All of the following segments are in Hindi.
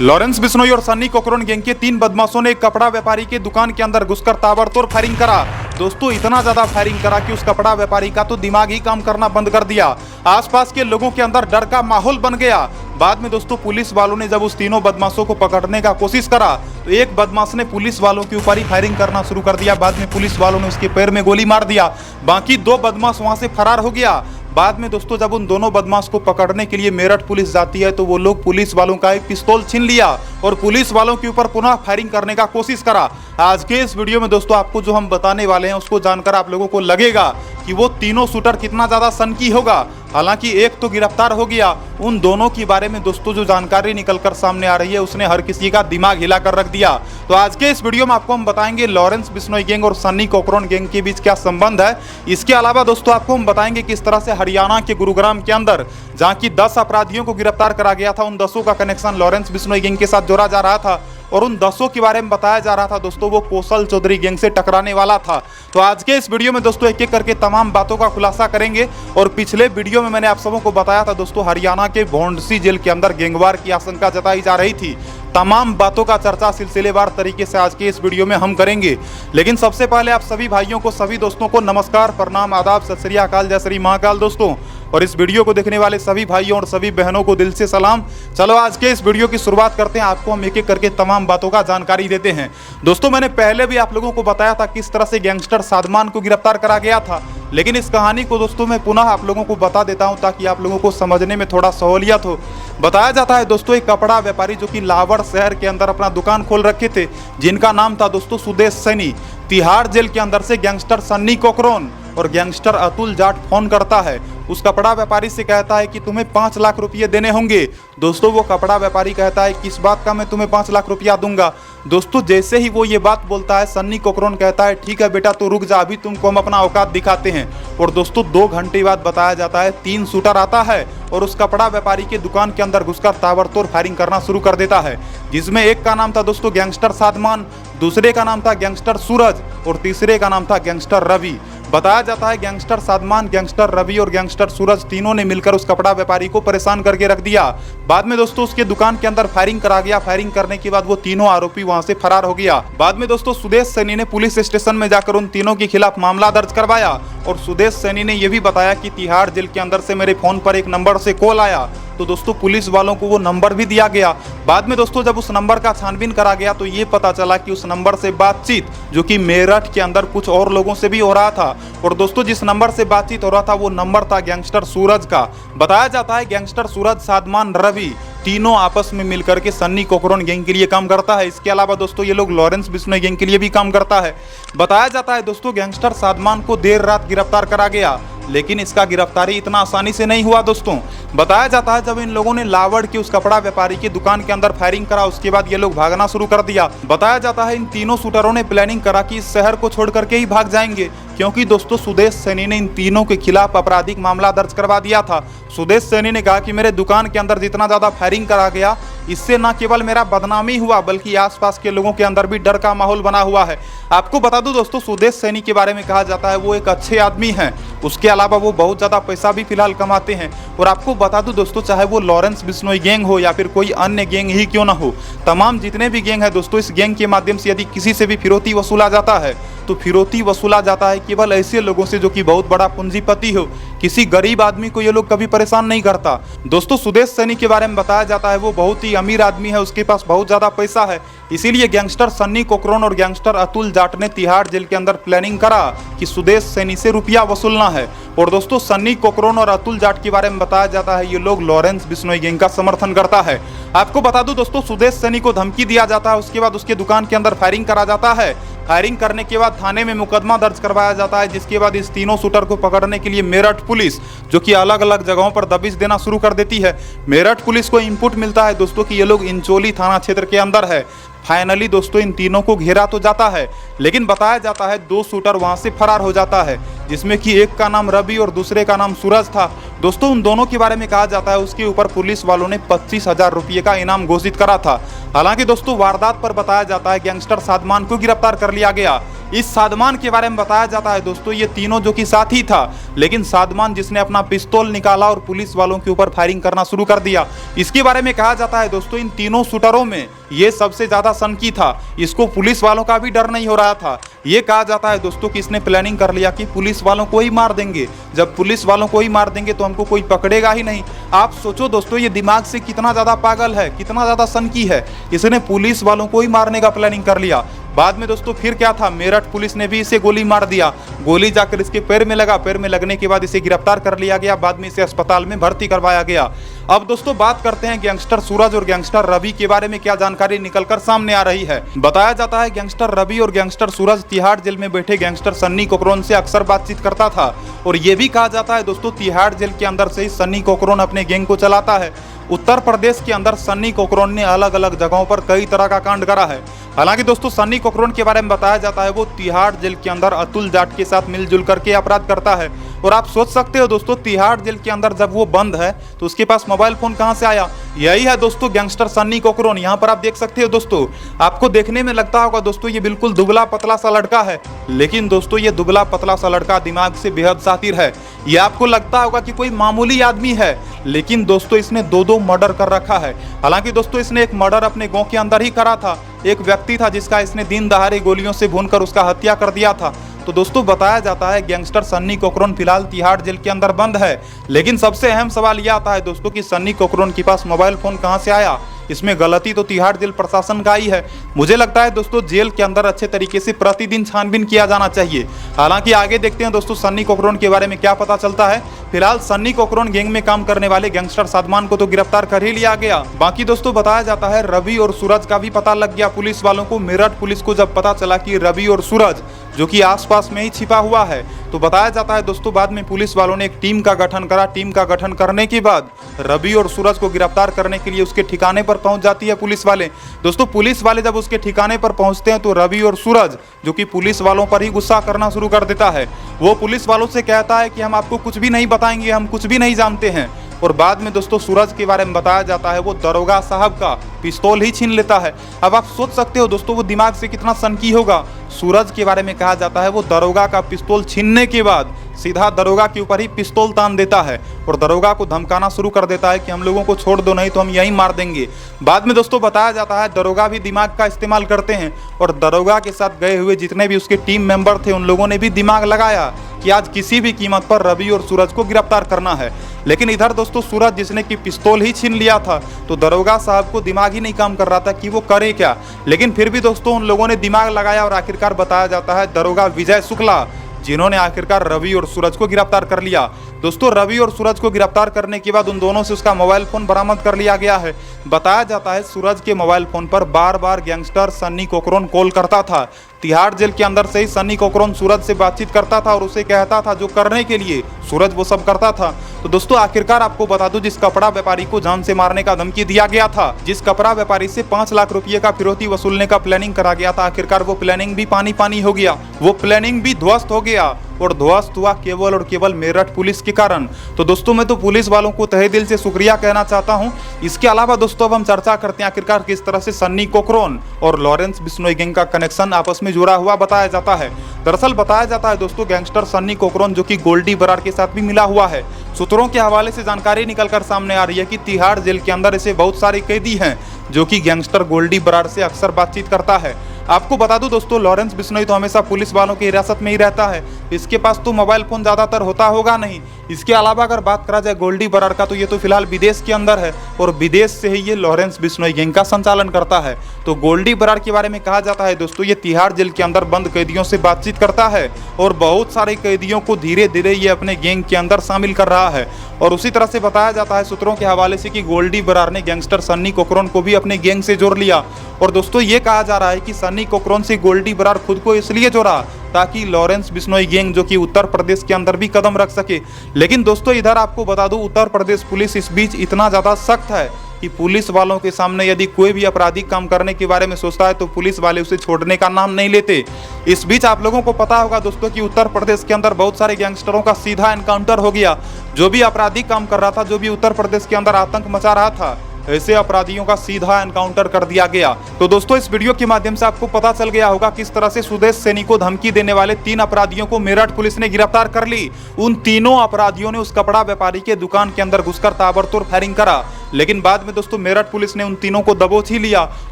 लॉरेंस बिश्नोई और सन्नी कोकरोन गैंग के 3 बदमाशों ने एक कपड़ा व्यापारी के दुकान के अंदर घुसकर ताबड़तोड़ फायरिंग करा। दोस्तों इतना ज्यादा फायरिंग करा कि उस कपड़ा व्यापारी का तो दिमाग ही काम करना बंद कर दिया। आसपास के लोगों के अंदर डर का माहौल बन गया। बाद में दोस्तों पुलिस वालों ने जब उस तीनों बदमाशों को पकड़ने का कोशिश करा तो एक बदमाश ने पुलिस वालों के ऊपर ही फायरिंग करना शुरू कर दिया। बाद में पुलिस वालों ने उसके पैर में गोली मार दिया। बाकी 2 बदमाश वहां से फरार हो गया। बाद में दोस्तों जब उन दोनों बदमाश को पकड़ने के लिए मेरठ पुलिस जाती है तो वो लोग पुलिस वालों का एक पिस्तौल छीन लिया और पुलिस वालों के ऊपर पुनः फायरिंग करने का कोशिश करा। आज के इस वीडियो में दोस्तों आपको जो हम बताने वाले हैं उसको जानकर आप लोगों को लगेगा कि वो तीनों शूटर कितना ज्यादा सनकी होगा। हालांकि एक तो गिरफ्तार हो गया, उन दोनों के बारे में दोस्तों जो जानकारी निकलकर सामने आ रही है उसने हर किसी का दिमाग हिलाकर रख दिया। तो आज के इस वीडियो में आपको हम बताएंगे लॉरेंस बिश्नोई गैंग और सन्नी कोकरोन गैंग के बीच क्या संबंध है। इसके अलावा दोस्तों आपको हम बताएंगे किस तरह से हरियाणा के गुरुग्राम के अंदर जहां की 10 अपराधियों को गिरफ्तार करा गया था, उन 10 का कनेक्शन लॉरेंस बिश्नोई गैंग के साथ जोड़ा जा रहा था और उन 10 के बारे में बताया जा रहा था दोस्तों वो कौशल चौधरी गैंग से टकराने वाला था। तो आज के इस वीडियो में दोस्तों एक एक करके तमाम बातों का खुलासा करेंगे। और पिछले वीडियो में मैंने आप सबों को बताया था दोस्तों हरियाणा के भोंडसी जेल के अंदर गैंगवार की आशंका जताई जा रही थी। तमाम बातों का चर्चा सिलसिलेवार तरीके से आज के इस वीडियो में हम करेंगे। लेकिन सबसे पहले आप सभी भाइयों को, सभी दोस्तों को नमस्कार, प्रणाम, आदाब, सत श्री अकाल, जय श्री महाकाल दोस्तों। और इस वीडियो को देखने वाले सभी भाइयों और सभी बहनों को दिल से सलाम। चलो आज के इस वीडियो की शुरुआत करते हैं। आपको हम एक एक करके तमाम बातों का जानकारी देते हैं। दोस्तों मैंने पहले भी आप लोगों को बताया था किस तरह से गैंगस्टर सादमान को गिरफ्तार करा गया था, लेकिन इस कहानी को दोस्तों मैं पुनः आप लोगों को बता देता हूं ताकि आप लोगों को समझने में थोड़ा सहूलियत हो। बताया जाता है दोस्तों एक कपड़ा व्यापारी जो कि लावड़ शहर के अंदर अपना दुकान खोल रखे थे, जिनका नाम था दोस्तों सुदेश सैनी, तिहाड़ जेल के अंदर से गैंगस्टर सन्नी कोकरोन और गैंगस्टर अतुल जाट फोन करता है। उस कपड़ा व्यापारी से कहता है कि तुम्हें 5 लाख रुपये देने होंगे। दोस्तों वो कपड़ा व्यापारी कहता है किस बात का मैं तुम्हें 5 लाख रुपया दूंगा। दोस्तों जैसे ही वो ये बात बोलता है सन्नी कोकरोन कहता है ठीक है बेटा तो रुक जा, अभी तुमको हम अपना औकात दिखाते हैं। और दोस्तों 2 घंटे बाद बताया जाता है 3 शूटर आता है और उस कपड़ा व्यापारी के दुकान के अंदर घुसकर ताबड़तोड़ फायरिंग करना शुरू कर देता है, जिसमें एक का नाम था दोस्तों गैंगस्टर सादमान, दूसरे का नाम था गैंगस्टर सूरज और तीसरे का नाम था गैंगस्टर रवि। बताया जाता है गैंगस्टर सादमान, गैंगस्टर रवि और गैंगस्टर सूरज तीनों ने मिलकर उस कपड़ा व्यापारी को परेशान करके रख दिया। बाद में दोस्तों उसके दुकान के अंदर फायरिंग करा गया। फायरिंग करने के बाद वो तीनों आरोपी वहां से फरार हो गया। बाद में दोस्तों सुदेश सैनी ने पुलिस स्टेशन में जाकर उन तीनों के खिलाफ मामला दर्ज करवाया और सुदेश सैनी ने यह भी बताया कि तिहाड़ जेल के अंदर से मेरे फोन पर एक नंबर से कॉल आया, तो दोस्तों पुलिस वालों को वो नंबर भी दिया गया। बाद में दोस्तों जब उस नंबर का छानबीन करा गया तो ये पता चला कि उस नंबर से बातचीत जो कि मेरठ के अंदर कुछ और लोगों से भी हो रहा था। और दोस्तों जिस नंबर से बातचीत हो रहा था वो नंबर था गैंगस्टर सूरज का। बताया जाता है गैंगस्टर सूरज, सादमान, रवि तीनों आपस में मिलकर के सन्नी कोकरोन गैंग के लिए काम करता है। इसके अलावा दोस्तों ये लोग लॉरेंस बिश्नोई गैंग के लिए भी काम करता है। बताया जाता है दोस्तों गैंगस्टर सादमान को देर रात गिरफ्तार करा गया, लेकिन इसका गिरफ्तारी इतना आसानी से नहीं हुआ दोस्तों। बताया जाता है जब इन लोगों ने लावड़ के उस कपड़ा व्यापारी की दुकान के अंदर फायरिंग करा उसके बाद ये लोग भागना शुरू कर दिया। बताया जाता है इन तीनों शूटरों ने प्लानिंग करा कि इस शहर को छोड़ करके ही भाग जाएंगे, क्योंकि दोस्तों सुदेश सैनी ने इन तीनों के खिलाफ आपराधिक मामला दर्ज करवा दिया था। सुदेश सैनी ने कहा कि मेरे दुकान के अंदर जितना ज्यादा फायरिंग करा गया इससे न केवल मेरा बदनामी हुआ बल्कि आसपास के लोगों के अंदर भी डर का माहौल बना हुआ है। आपको बता दूं दोस्तों सुदेश सैनी के बारे में कहा जाता है वो एक अच्छे आदमी हैं, उसके अलावा वो बहुत ज्यादा पैसा भी फिलहाल कमाते हैं। और आपको बता दूं दोस्तों चाहे वो लॉरेंस बिश्नोई गैंग हो या फिर कोई अन्य गैंग ही क्यों ना हो, तमाम जितने भी गैंग है दोस्तों इस गैंग के माध्यम से यदि किसी से भी फिरौती वसूला जाता है तो फिरौती वसूला जाता है केवल ऐसे लोगों से जो कि बहुत बड़ा पूंजीपति हो। किसी गरीब आदमी को ये लोग कभी परेशान नहीं करता। दोस्तों सुदेश सैनी के बारे में बताया जाता है वो बहुत ही अमीर आदमी है, उसके पास बहुत ज्यादा पैसा है। इसीलिए गैंगस्टर सन्नी कोकरोन और गैंगस्टर अतुल जाट ने तिहाड़ जेल के अंदर प्लानिंग करा कि सुदेश सैनी से रुपया वसूलना है। और दोस्तों सन्नी कोकरोन और अतुल जाट के बारे में बताया जाता है ये लोग लॉरेंस बिश्नोई गैंग का समर्थन करता है। आपको बता दूं दोस्तों सुदेश सैनी को धमकी दिया जाता है, उसके बाद उसके दुकान के अंदर फायरिंग करा जाता है। फायरिंग करने के बाद थाने में मुकदमा दर्ज करवाया जाता है, जिसके बाद इस तीनों शूटर को पकड़ने के लिए मेरठ पुलिस जो कि अलग अलग जगहों पर दबिश देना शुरू कर देती है। मेरठ पुलिस को इनपुट मिलता है दोस्तों कि ये लोग इंचोली थाना क्षेत्र के अंदर है। फाइनली दोस्तों इन तीनों को घेरा तो जाता है, लेकिन बताया जाता है 2 शूटर वहां से फरार हो जाता है, जिसमें कि एक का नाम रवि और दूसरे का नाम सूरज था। दोस्तों उन दोनों के बारे में कहा जाता है उसके ऊपर पुलिस वालों ने 25,000 रुपये का इनाम घोषित करा था। हालांकि दोस्तों वारदात पर बताया जाता है गैंगस्टर सादमान को गिरफ्तार कर लिया गया। इस सादमान के बारे में बताया जाता है दोस्तों ये तीनों जो कि साथी था, लेकिन सादमान जिसने अपना पिस्तौल निकाला और पुलिस वालों के ऊपर फायरिंग करना शुरू कर दिया। इसके बारे में कहा जाता है दोस्तों इन तीनों शूटरों में ये सबसे ज्यादा सनकी था, इसको पुलिस वालों का भी डर नहीं हो रहा था। ये कहा जाता है दोस्तों कि इसने प्लानिंग कर लिया कि पुलिस वालों को ही मार देंगे, जब पुलिस वालों को ही मार देंगे तो हमको कोई पकड़ेगा ही नहीं। आप सोचो दोस्तों ये दिमाग से कितना ज्यादा पागल है, कितना ज्यादा सनकी है, इसने पुलिस वालों को ही मारने का प्लानिंग कर लिया। बाद में दोस्तों फिर क्या था, मेरठ पुलिस ने भी इसे गोली मार दिया, गोली जाकर इसके पैर में लगा, पैर में लगने के बाद इसे गिरफ्तार कर लिया गया, बाद में इसे अस्पताल में भर्ती करवाया गया। अब दोस्तों बात करते हैं गैंगस्टर सूरज और गैंगस्टर रवि के बारे में क्या जानकारी निकलकर सामने आ रही है। बताया जाता है गैंगस्टर रवि और गैंगस्टर सूरज तिहाड़ जेल में बैठे गैंगस्टर सन्नी कोकरोन से अक्सर बातचीत करता था, और ये भी कहा जाता है दोस्तों तिहाड़ जेल के अंदर से ही सन्नी कोकरोन अपने गैंग को चलाता है। उत्तर प्रदेश के अंदर सन्नी कोकरोन ने अलग अलग जगहों पर कई तरह का कांड करा है। हालांकि दोस्तों सन्नी कोकरोन के बारे में बताया जाता है वो तिहाड़ जेल के अंदर अतुल जाट के साथ मिलजुल करके अपराध करता है। और आप सोच सकते हो दोस्तों तिहाड़ जेल के अंदर जब वो बंद है तो उसके पास मोबाइल फोन कहां से आया। यही है दोस्तों गैंगस्टर सन्नी कोकरोन। यहाँ पर आप देख सकते हो दोस्तों, आपको देखने में लगता होगा दोस्तों ये बिल्कुल दुबला पतला सा लड़का है, लेकिन दोस्तों ये दुबला पतला सा लड़का दिमाग से बेहद शातिर है। ये आपको लगता होगा कि कोई मामूली आदमी है, लेकिन दोस्तों इसने दो मर्डर कर रखा है। हालांकि दोस्तों इसने एक मर्डर अपने गांव के अंदर ही करा था, एक व्यक्ति था जिसका इसने दिन दहाड़े गोलियों से भूनकर उसका हत्या कर दिया था। तो दोस्तों बताया जाता है गैंगस्टर सन्नी कोकरोन फिलहाल तिहाड़ जेल के अंदर बंद है, लेकिन सबसे अहम सवाल यह आता है दोस्तों कि सन्नी कोकरोन के पास मोबाइल फोन कहां से आया। इसमें गलती तो तिहाड़ जेल प्रशासन का ही है। मुझे लगता है दोस्तों जेल के अंदर अच्छे तरीके से प्रतिदिन छानबीन किया जाना चाहिए। हालांकि आगे देखते हैं दोस्तों सन्नी कोकरोन के बारे में क्या पता चलता है। फिलहाल सन्नी कोकरोन गैंग में काम करने वाले गैंगस्टर सादमान को तो गिरफ्तार कर ही लिया गया। बाकी दोस्तों बताया जाता है रवि और सूरज का भी पता लग गया पुलिस वालों को। मेरठ पुलिस को जब पता चला कि रवि और सूरज जो कि आसपास में ही छिपा हुआ है, तो बताया जाता है दोस्तों बाद में पुलिस वालों ने एक टीम का गठन करा। टीम का गठन करने के बाद रवि और सूरज को गिरफ्तार करने के लिए उसके ठिकाने पर पहुंच जाती है पुलिस वाले। दोस्तों पुलिस वाले जब उसके ठिकाने पर पहुंचते हैं तो रवि और सूरज जो कि पुलिस वालों पर ही गुस्सा करना शुरू कर देता है। वो पुलिस वालों से कहता है कि हम आपको कुछ भी नहीं बताएंगे, हम कुछ भी नहीं जानते हैं। और बाद में दोस्तों सूरज के बारे में बताया जाता है वो दरोगा साहब का पिस्तौल ही छीन लेता है। अब आप सोच सकते हो दोस्तों वो दिमाग से कितना सनकी होगा। सूरज के बारे में कहा जाता है वो दरोगा का पिस्तौल छीनने के बाद सीधा दरोगा के ऊपर ही पिस्तौल तान देता है और दरोगा को धमकाना शुरू कर देता है कि हम लोगों को छोड़ दो, नहीं तो हम यहीं मार देंगे। बाद में दोस्तों बताया जाता है दरोगा भी दिमाग का इस्तेमाल करते हैं और दरोगा के साथ गए हुए जितने भी उसके टीम मेंबर थे उन लोगों ने भी दिमाग लगाया कि आज किसी भी कीमत पर रवि और सूरज को गिरफ्तार करना है। लेकिन इधर दोस्तों सूरज जिसने कि पिस्तौल ही छीन लिया था, तो दरोगा साहब को दिमाग ही नहीं काम कर रहा था कि वो करे क्या। लेकिन फिर भी दोस्तों उन लोगों ने दिमाग लगाया और आखिरकार बताया जाता है दरोगा विजय शुक्ला जिन्होंने आखिरकार रवि और सूरज को गिरफ्तार कर लिया। दोस्तों रवि और सूरज को गिरफ्तार करने के बाद उन दोनों से उसका मोबाइल फोन बरामद कर लिया गया है। बताया जाता है सूरज के मोबाइल फोन पर बार बार गैंगस्टर सन्नी कोकरोन कॉल करता था। तिहाड़ जेल के अंदर से ही सन्नी कोकरोन सूरज से बातचीत करता था और उसे कहता था जो करने के लिए सूरज वो सब करता था। तो दोस्तों आखिरकार आपको बता दूं जिस कपड़ा व्यापारी को जान से मारने का धमकी दिया गया था, जिस कपड़ा व्यापारी से 5 लाख रुपए का फिरौती वसूलने का प्लानिंग करा गया था, आखिरकार वो प्लानिंग भी पानी पानी हो गया, वो प्लानिंग भी ध्वस्त हो गया और ध्वस्त हुआ केवल और केवल मेरठ पुलिस के कारण। तो दोस्तों मैं तो पुलिस वालों को तहे दिल से शुक्रिया कहना चाहता हूं। इसके अलावा दोस्तों अब हम चर्चा करते हैं आखिरकार किस तरह से सन्नी कोकरोन और लॉरेंस बिश्नोई गैंग का कनेक्शन आपस में जुड़ा हुआ बताया जाता है। दरअसल बताया जाता है दोस्तों गैंगस्टर सन्नी कोकरोन जो कि गोल्डी बरार के साथ भी मिला हुआ है। सूत्रों के हवाले से जानकारी निकलकर सामने आ रही है कि तिहाड़ जेल के अंदर ऐसे बहुत सारे कैदी हैं जो कि गैंगस्टर गोल्डी बरार से अक्सर बातचीत करता है। आपको बता दूं दोस्तों लॉरेंस बिश्नोई तो हमेशा पुलिस वालों की हिरासत में ही रहता है, इसके पास तो मोबाइल फोन ज्यादातर होता होगा नहीं। इसके अलावा अगर बात करा जाए गोल्डी बरार का तो ये तो फिलहाल विदेश के अंदर है और विदेश से ही ये लॉरेंस बिश्नोई गैंग का संचालन करता है। तो गोल्डी बरार के बारे में कहा जाता है दोस्तों ये तिहाड़ जेल के अंदर बंद कैदियों से बातचीत करता है और बहुत सारे कैदियों को धीरे धीरे ये अपने गैंग के अंदर शामिल कर रहा है। और उसी तरह से बताया जाता है सूत्रों के हवाले से कि गोल्डी बरार ने गैंगस्टर सन्नी कोकरोन को भी अपने गैंग से जोड़ लिया। और दोस्तों ये कहा जा रहा है कि सन्नी कोकरोन से गोल्डी बरार खुद को इसलिए जोड़ा ताकि लॉरेंस बिश्नोई गैंग जो कि उत्तर प्रदेश के अंदर भी कदम रख सके। लेकिन दोस्तों इधर आपको बता दूं उत्तर प्रदेश पुलिस इस बीच इतना ज़्यादा सख्त है कि पुलिस वालों के सामने यदि कोई भी आपराधिक काम करने के बारे में सोचता है तो पुलिस वाले उसे छोड़ने का नाम नहीं लेते। इस बीच आप लोगों को पता होगा दोस्तों कि उत्तर प्रदेश के अंदर बहुत सारे गैंगस्टरों का सीधा एनकाउंटर हो गया। जो भी आपराधिक काम कर रहा था, जो भी उत्तर प्रदेश के अंदर आतंक मचा रहा था, ऐसे अपराधियों का सीधा एनकाउंटर कर दिया गया। तो दोस्तों इस वीडियो के माध्यम से आपको पता चल गया होगा किस तरह से सुदेश सैनी को धमकी देने वाले 3 अपराधियों को मेरठ पुलिस ने गिरफ्तार कर ली। उन तीनों अपराधियों ने उस कपड़ा व्यापारी के दुकान के अंदर घुसकर ताबड़तोड़ फायरिंग करा, लेकिन बाद में दोस्तों मेरठ पुलिस ने उन तीनों को दबोच ही लिया।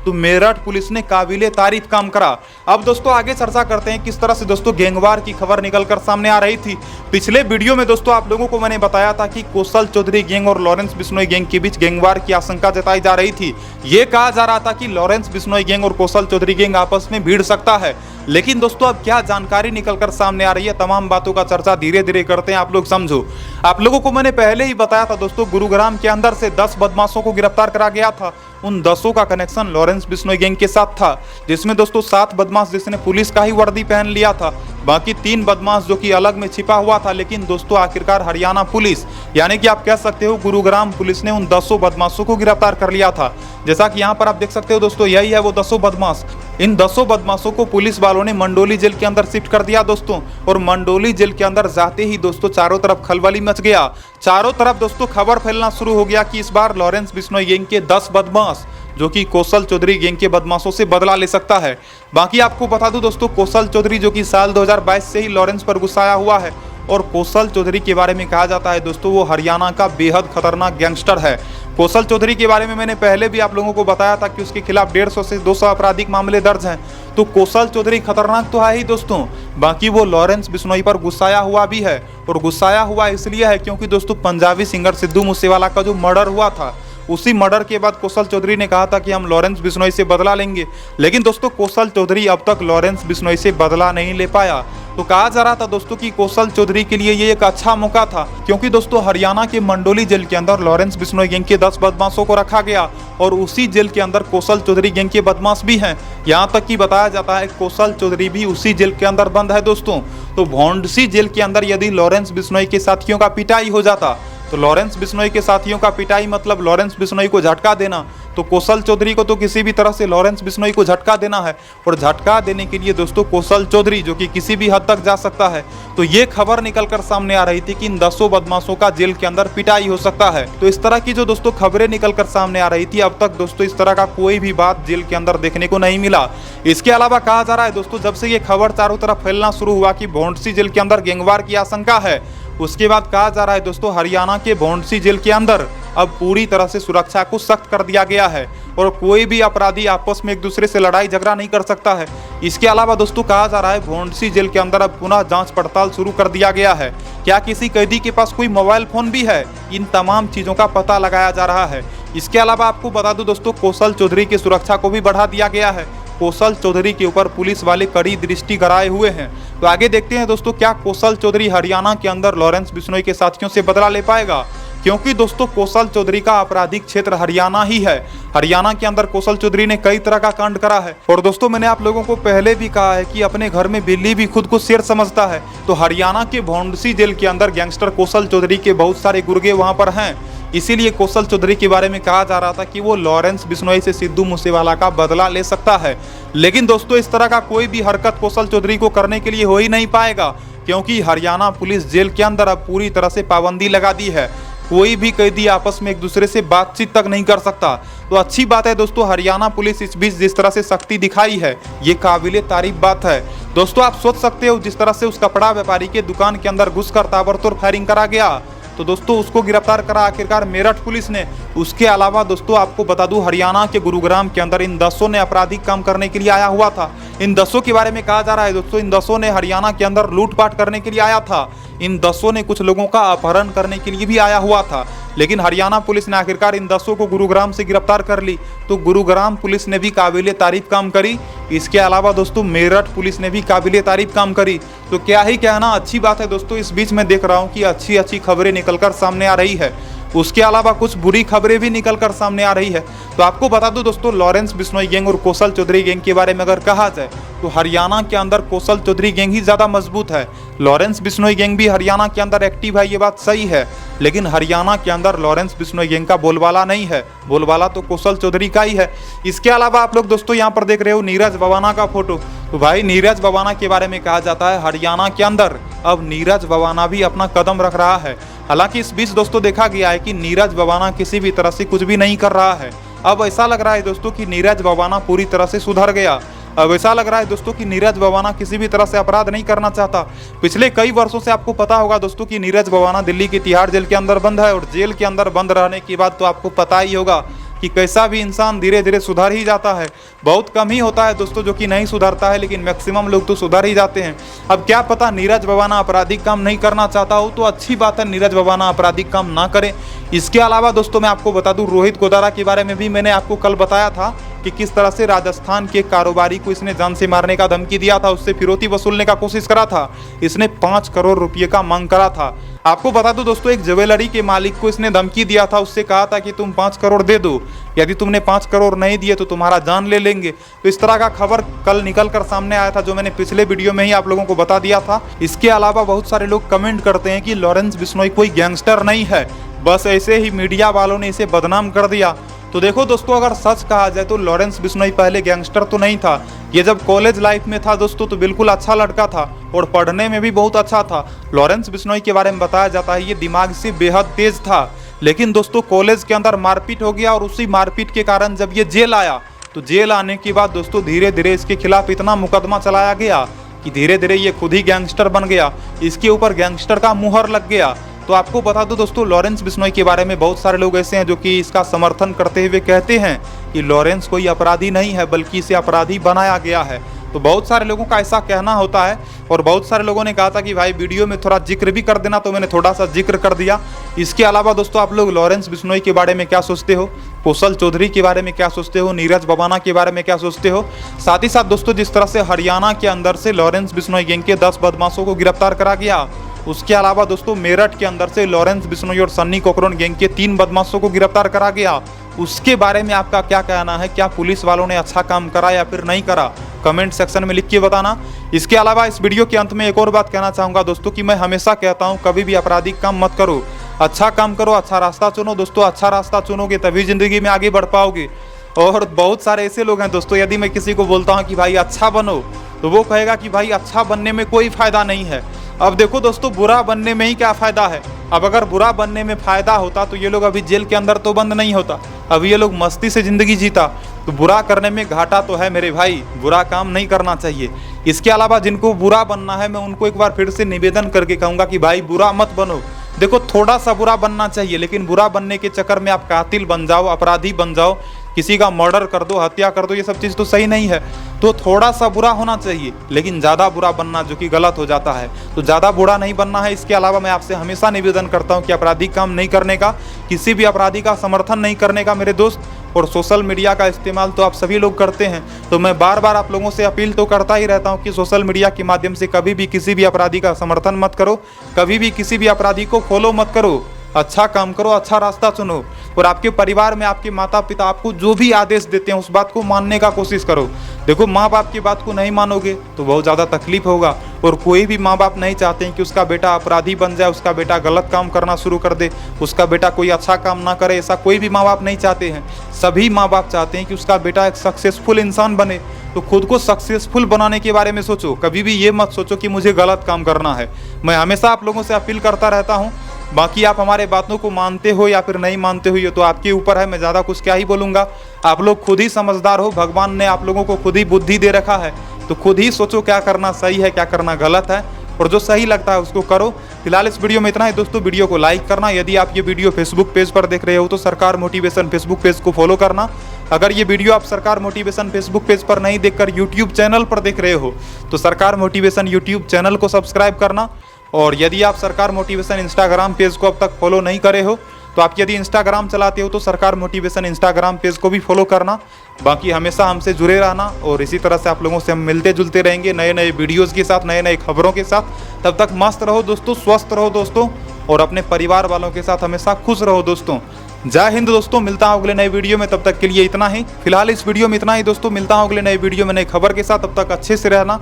तो मेरठ पुलिस ने काबिले तारीफ काम करा। अब दोस्तों आगे चर्चा करते हैं किस तरह से दोस्तों गैंगवार की खबर निकलकर सामने आ रही थी। पिछले वीडियो में दोस्तों आप लोगों को मैंने बताया था कि कौशल चौधरी गैंग और लॉरेंस बिश्नोई गैंग के बीच गैंगवार की आशंका जताई जा रही थी। ये कहा जा रहा था कि लॉरेंस बिश्नोई गैंग और कौशल चौधरी गैंग आपस में भिड़ सकता है। लेकिन दोस्तों अब क्या जानकारी निकलकर सामने आ रही है, तमाम बातों का चर्चा धीरे धीरे करते हैं, आप लोग समझो। आप लोगों को मैंने पहले ही बताया था दोस्तों, गुरुग्राम के अंदर से 10 बदमाशों को गिरफ्तार करा गया था। उन 10 का कनेक्शन लॉरेंस बिश्नोई गैंग के साथ था, जिसमें दोस्तों 7 बदमाश जिसने पुलिस का ही वर्दी पहन लिया था, बाकी 3 बदमाश जो कि अलग में छिपा हुआ था। लेकिन दोस्तों आखिरकार हरियाणा पुलिस यानी कि आप कह सकते हो गुरुग्राम पुलिस ने उन 10 बदमाशों को गिरफ्तार कर लिया था। जैसा कि यहाँ पर आप देख सकते हो दोस्तों, यही है वो 10 बदमाश। इन 10 बदमाशों को पुलिस वालों ने मंडोली जेल के अंदर शिफ्ट कर दिया दोस्तों। और मंडोली जेल के अंदर जाते ही दोस्तों चारों तरफ खलबली मच गया। चारों तरफ दोस्तों खबर फैलना शुरू हो गया कि इस बार लॉरेंस बिश्नोई गैंग के 10 बदमाश जो कि कौशल चौधरी गैंग के बदमाशों से बदला ले सकता है। बाकी आपको बता दूं दोस्तों, कौशल चौधरी जो कि साल 2022 से ही लॉरेंस पर गुस्साया हुआ है। और कौशल चौधरी के बारे में कहा जाता है दोस्तों, वो हरियाणा का बेहद खतरनाक गैंगस्टर है। कौशल चौधरी के बारे में मैंने पहले भी आप लोगों को बताया था कि उसके खिलाफ 150 से 200 आपराधिक मामले दर्ज हैं। तो कौशल चौधरी खतरनाक तो है ही दोस्तों, बाकी वो लॉरेंस बिश्नोई पर गुस्साया हुआ भी है। और गुस्साया हुआ इसलिए है क्योंकि दोस्तों पंजाबी सिंगर सिद्धू मूसेवाला का जो मर्डर हुआ था, उसी मर्डर के बाद कौशल चौधरी ने कहा था कि हम लॉरेंस बिश्नोई से बदला लेंगे। लेकिन दोस्तों कौशल चौधरी अब तक लॉरेंस बिश्नोई से बदला नहीं ले पाया। तो कहा जा रहा था दोस्तों कि कौशल चौधरी के लिए ये एक अच्छा मौका था, क्योंकि दोस्तों हरियाणा के मंडोली जेल के अंदर लॉरेंस बिश्नोई गैंग के 10 बदमाशों को रखा गया और उसी जेल के अंदर कौशल चौधरी गैंग के बदमाश भी हैं। यहाँ तक कि बताया जाता है कौशल चौधरी भी उसी जेल के अंदर बंद है दोस्तों। तो भौंडसी जेल के अंदर यदि लॉरेंस बिश्नोई के साथियों का पिटाई हो जाता, तो लॉरेंस बिश्नोई के साथियों का पिटाई मतलब लॉरेंस बिश्नोई को झटका देना, तो कौशल चौधरी को तो किसी भी तरह से लॉरेंस बिश्नोई को झटका देना है। और झटका देने के लिए दोस्तों कौशल चौधरी जो कि किसी भी हद तक जा सकता है। तो ये खबर निकलकर सामने आ रही थी कि इन 10 बदमाशों का जेल के अंदर पिटाई हो सकता है। तो इस तरह की जो दोस्तों खबरें निकलकर सामने आ रही थी, अब तक दोस्तों इस तरह का कोई भी बात जेल के अंदर देखने को नहीं मिला। इसके अलावा कहा जा रहा है दोस्तों, जब से ये खबर चारों तरफ फैलना शुरू हुआ कि भौंडसी जेल के अंदर गैंगवार की आशंका है, उसके बाद कहा जा रहा है दोस्तों हरियाणा के भौंडसी जेल के अंदर अब पूरी तरह से सुरक्षा को सख्त कर दिया गया है और कोई भी अपराधी आपस में एक दूसरे से लड़ाई झगड़ा नहीं कर सकता है। इसके अलावा दोस्तों कहा जा रहा है भौंडसी जेल के अंदर अब पुनः जांच पड़ताल शुरू कर दिया गया है। क्या किसी कैदी के पास कोई मोबाइल फोन भी है, इन तमाम चीज़ों का पता लगाया जा रहा है। इसके अलावा आपको बता दूं दोस्तों, कौशल चौधरी की सुरक्षा को भी बढ़ा दिया गया है। कौशल चौधरी के ऊपर पुलिस वाले कड़ी दृष्टि कराए हुए हैं। तो आगे देखते हैं दोस्तों, क्या कौशल चौधरी हरियाणा के अंदर लॉरेंस बिश्नोई के साथियों से बदला ले पाएगा, क्योंकि दोस्तों कौशल चौधरी का आपराधिक क्षेत्र हरियाणा ही है। हरियाणा के अंदर कौशल चौधरी ने कई तरह का कांड करा है। और दोस्तों मैंने आप लोगों को पहले भी कहा है कि अपने घर में बिल्ली भी खुद को शेर समझता है। तो हरियाणा के भौंडसी जेल के अंदर गैंगस्टर कौशल चौधरी के बहुत सारे गुर्गे वहां पर हैं। इसीलिए कौशल चौधरी के बारे में कहा जा रहा था कि वो लॉरेंस बिश्नोई से सिद्धू मूसेवाला का बदला ले सकता है। लेकिन दोस्तों इस तरह का कोई भी हरकत कौशल चौधरी को करने के लिए हो ही नहीं पाएगा, क्योंकि हरियाणा पुलिस जेल के अंदर अब पूरी तरह से पाबंदी लगा दी है। कोई भी कैदी आपस में एक दूसरे से बातचीत तक नहीं कर सकता। तो अच्छी बात है दोस्तों, हरियाणा पुलिस इस बीच जिस तरह से सख्ती दिखाई है, ये काबिले तारीफ बात है। दोस्तों आप सोच सकते हो जिस तरह से उस कपड़ा व्यापारी के दुकान के अंदर घुसकर ताबड़तोड़ फायरिंग करा गया, तो दोस्तों उसको गिरफ्तार करा आखिरकार मेरठ पुलिस ने। उसके अलावा दोस्तों आपको बता दूं, हरियाणा के गुरुग्राम के अंदर इन 10 ने आपराधिक काम करने के लिए आया हुआ था। इन 10 के बारे में कहा जा रहा है दोस्तों, इन 10 ने हरियाणा के अंदर लूटपाट करने के लिए आया था। इन 10 ने कुछ लोगों का अपहरण करने के लिए भी आया हुआ था। लेकिन हरियाणा पुलिस ने आखिरकार इन 10 को गुरुग्राम से गिरफ्तार कर ली। तो गुरुग्राम पुलिस ने भी काबिले तारीफ काम करी। इसके अलावा दोस्तों मेरठ पुलिस ने भी काबिले तारीफ काम करी। तो क्या ही कहना, अच्छी बात है दोस्तों। इस बीच में देख रहा हूँ कि अच्छी अच्छी खबरें निकलकर सामने आ रही है। उसके अलावा कुछ बुरी खबरें भी निकलकर सामने आ रही है। तो आपको बता दूं दोस्तों, लॉरेंस बिश्नोई गैंग और कौशल चौधरी गैंग के बारे में अगर कहा जाए तो हरियाणा के अंदर कौशल चौधरी गैंग ही ज़्यादा मजबूत है। लॉरेंस बिश्नोई गैंग भी हरियाणा के अंदर एक्टिव है, ये बात सही है, लेकिन हरियाणा के अंदर लॉरेंस बिश्नोई गैंग का बोलबाला नहीं है। बोलबाला तो कौशल चौधरी का ही है। इसके अलावा आप लोग दोस्तों यहाँ पर देख रहे हो नीरज बवाना का फोटो। तो भाई नीरज बवाना के बारे में कहा जाता है हरियाणा के अंदर अब नीरज बवाना भी अपना कदम रख रहा है। हालांकि इस बीच दोस्तों देखा गया है कि नीरज बवाना किसी भी तरह से कुछ भी नहीं कर रहा है। अब ऐसा लग रहा है दोस्तों कि नीरज बवाना पूरी तरह से सुधर गया। अब ऐसा लग रहा है दोस्तों कि नीरज बवाना किसी भी तरह से अपराध नहीं करना चाहता। पिछले कई वर्षों से आपको पता होगा दोस्तों कि नीरज बवाना दिल्ली की तिहाड़ जेल के अंदर बंद है, और जेल के अंदर बंद रहने के बाद तो आपको पता ही होगा कि कैसा भी इंसान धीरे धीरे सुधर ही जाता है। बहुत कम ही होता है दोस्तों जो कि नहीं सुधरता है, लेकिन मैक्सिमम लोग तो सुधर ही जाते हैं। अब क्या पता नीरज बवाना आपराधिक काम नहीं करना चाहता हो, तो अच्छी बात है, नीरज बवाना आपराधिक काम ना करें। इसके अलावा दोस्तों मैं आपको बता दूं, रोहित गोदारा के बारे में भी मैंने आपको कल बताया था कि किस तरह से राजस्थान के कारोबारी को इसने जान से मारने का धमकी दिया था, उससे फिरौती वसूलने का कोशिश करा था। इसने 5 करोड़ रुपये का मांग करा था। आपको बता दो दोस्तों, एक ज्वेलरी के मालिक को इसने धमकी दिया था, उससे कहा था कि तुम 5 करोड़ दे दो, यदि तुमने 5 करोड़ नहीं दिए तो तुम्हारा जान ले लेंगे। तो इस तरह का खबर कल निकल कर सामने आया था, जो मैंने पिछले वीडियो में ही आप लोगों को बता दिया था। इसके अलावा बहुत सारे लोग कमेंट करते हैं कि लॉरेंस बिश्नोई कोई गैंगस्टर नहीं है, बस ऐसे ही मीडिया वालों ने इसे बदनाम कर दिया। तो देखो दोस्तों, अगर सच कहा जाए तो लॉरेंस बिश्नोई पहले गैंगस्टर तो नहीं था। ये जब कॉलेज लाइफ में था दोस्तों तो बिल्कुल अच्छा लड़का था और पढ़ने में भी बहुत अच्छा था। लॉरेंस बिश्नोई के बारे में बताया जाता है ये दिमाग से बेहद तेज था, लेकिन दोस्तों कॉलेज के अंदर मारपीट हो गया, और उसी मारपीट के कारण जब ये जेल आया तो जेल आने के बाद दोस्तों धीरे धीरे इसके खिलाफ इतना मुकदमा चलाया गया कि धीरे धीरे ये खुद ही गैंगस्टर बन गया, इसके ऊपर गैंगस्टर का मुहर लग गया। तो आपको बता दो दोस्तों, लॉरेंस बिश्नोई के बारे में बहुत सारे लोग ऐसे हैं जो कि इसका समर्थन करते हुए कहते हैं कि लॉरेंस कोई अपराधी नहीं है, बल्कि इसे अपराधी बनाया गया है। तो बहुत सारे लोगों का ऐसा कहना होता है, और बहुत सारे लोगों ने कहा था कि भाई वीडियो में थोड़ा जिक्र भी कर देना, तो मैंने थोड़ा सा जिक्र कर दिया। इसके अलावा दोस्तों आप लोग लॉरेंस बिश्नोई के बारे में क्या सोचते हो, कौशल चौधरी के बारे में क्या सोचते हो, नीरज बवाना के बारे में क्या सोचते हो। साथ ही साथ दोस्तों जिस तरह से हरियाणा के अंदर से लॉरेंस बिश्नोई गैंग के 10 बदमाशों को गिरफ्तार करा गया, उसके अलावा दोस्तों मेरठ के अंदर से लॉरेंस बिश्नोई और सन्नी कोकरोन गैंग के 3 बदमाशों को गिरफ्तार करा गया, उसके बारे में आपका क्या कहना है? क्या पुलिस वालों ने अच्छा काम करा या फिर नहीं करा? कमेंट सेक्शन में लिख के बताना। इसके अलावा इस वीडियो के अंत में एक और बात कहना चाहूँगा दोस्तों कि मैं हमेशा कहता हूँ कभी भी आपराधिक काम मत करो, अच्छा काम करो, अच्छा रास्ता चुनो दोस्तों। अच्छा रास्ता चुनोगे तभी जिंदगी में आगे बढ़ पाओगे। और बहुत सारे ऐसे लोग हैं दोस्तों, यदि मैं किसी को बोलता हूँ कि भाई अच्छा बनो, तो वो कहेगा कि भाई अच्छा बनने में कोई फायदा नहीं है। अब देखो दोस्तों, बुरा बनने में ही क्या फायदा है? अब अगर बुरा बनने में फायदा होता तो ये लोग अभी जेल के अंदर तो बंद नहीं होता, अभी ये लोग मस्ती से जिंदगी जीता। तो बुरा करने में घाटा तो है मेरे भाई, बुरा काम नहीं करना चाहिए। इसके अलावा जिनको बुरा बनना है, मैं उनको एक बार फिर से निवेदन करके कहूँगा कि भाई बुरा मत बनो। देखो थोड़ा सा बुरा बनना चाहिए, लेकिन बुरा बनने के चक्कर में आप कातिल बन जाओ, अपराधी बन जाओ, किसी का मर्डर कर दो, हत्या कर दो, ये सब चीज़ तो सही नहीं है। तो थोड़ा सा बुरा होना चाहिए, लेकिन ज़्यादा बुरा बनना जो कि गलत हो जाता है, तो ज़्यादा बुरा नहीं बनना है। इसके अलावा मैं आपसे हमेशा निवेदन करता हूं कि आपराधिक काम नहीं करने का, किसी भी अपराधी का समर्थन नहीं करने का मेरे दोस्त। और सोशल मीडिया का इस्तेमाल तो आप सभी लोग करते हैं, तो मैं बार बार आप लोगों से अपील तो करता ही रहता हूं कि सोशल मीडिया के माध्यम से कभी भी किसी भी अपराधी का समर्थन मत करो, कभी भी किसी भी अपराधी को फॉलो मत करो। अच्छा काम करो, अच्छा रास्ता चुनो, और आपके परिवार में आपके माता पिता आपको जो भी आदेश देते हैं उस बात को मानने का कोशिश करो। देखो माँ बाप की बात को नहीं मानोगे तो बहुत ज़्यादा तकलीफ होगा, और कोई भी माँ बाप नहीं चाहते हैं कि उसका बेटा अपराधी बन जाए, उसका बेटा गलत काम करना शुरू कर दे, उसका बेटा कोई अच्छा काम ना करे, ऐसा कोई भी माँ बाप नहीं चाहते हैं। सभी माँ बाप चाहते हैं कि उसका बेटा एक सक्सेसफुल इंसान बने। तो खुद को सक्सेसफुल बनाने के बारे में सोचो, कभी भी ये मत सोचो कि मुझे गलत काम करना है। मैं हमेशा आप लोगों से अपील करता रहता हूँ। बाकी आप हमारे बातों को मानते हो या फिर नहीं मानते हो, ये तो आपके ऊपर है, मैं ज़्यादा कुछ क्या ही बोलूँगा। आप लोग खुद ही समझदार हो, भगवान ने आप लोगों को खुद ही बुद्धि दे रखा है, तो खुद ही सोचो क्या करना सही है, क्या करना गलत है, और जो सही लगता है उसको करो। फिलहाल इस वीडियो में इतना ही दोस्तों। वीडियो को लाइक करना, यदि आप ये वीडियो फेसबुक पेज पर देख रहे हो तो सरकार मोटिवेशन फेसबुक पेज को फॉलो करना। अगर ये वीडियो आप सरकार मोटिवेशन फेसबुक पेज पर नहीं देखकर यूट्यूब चैनल पर देख रहे हो तो सरकार मोटिवेशन यूट्यूब चैनल को सब्सक्राइब करना। और यदि आप सरकार मोटिवेशन इंस्टाग्राम पेज को अब तक फॉलो नहीं करे हो तो आप यदि इंस्टाग्राम चलाते हो तो सरकार मोटिवेशन इंस्टाग्राम पेज को भी फॉलो करना। बाकी हमेशा हमसे जुड़े रहना, और इसी तरह से आप लोगों से हम मिलते जुलते रहेंगे नए नए वीडियोज़ के साथ, नए नए खबरों के साथ। तब तक मस्त रहो दोस्तों, स्वस्थ रहो दोस्तों, और अपने परिवार वालों के साथ हमेशा खुश रहो दोस्तों। जय हिंद दोस्तों, मिलता हूं अगले नए वीडियो में, तब तक के लिए इतना ही। फिलहाल इस वीडियो में इतना ही दोस्तों, मिलता हूं अगले नए वीडियो में नई खबर के साथ। तब तक अच्छे से रहना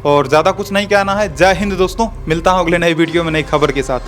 और ज़्यादा कुछ नहीं कहना है। जय हिंद दोस्तों, मिलता हूं अगले नए वीडियो में नई खबर के साथ।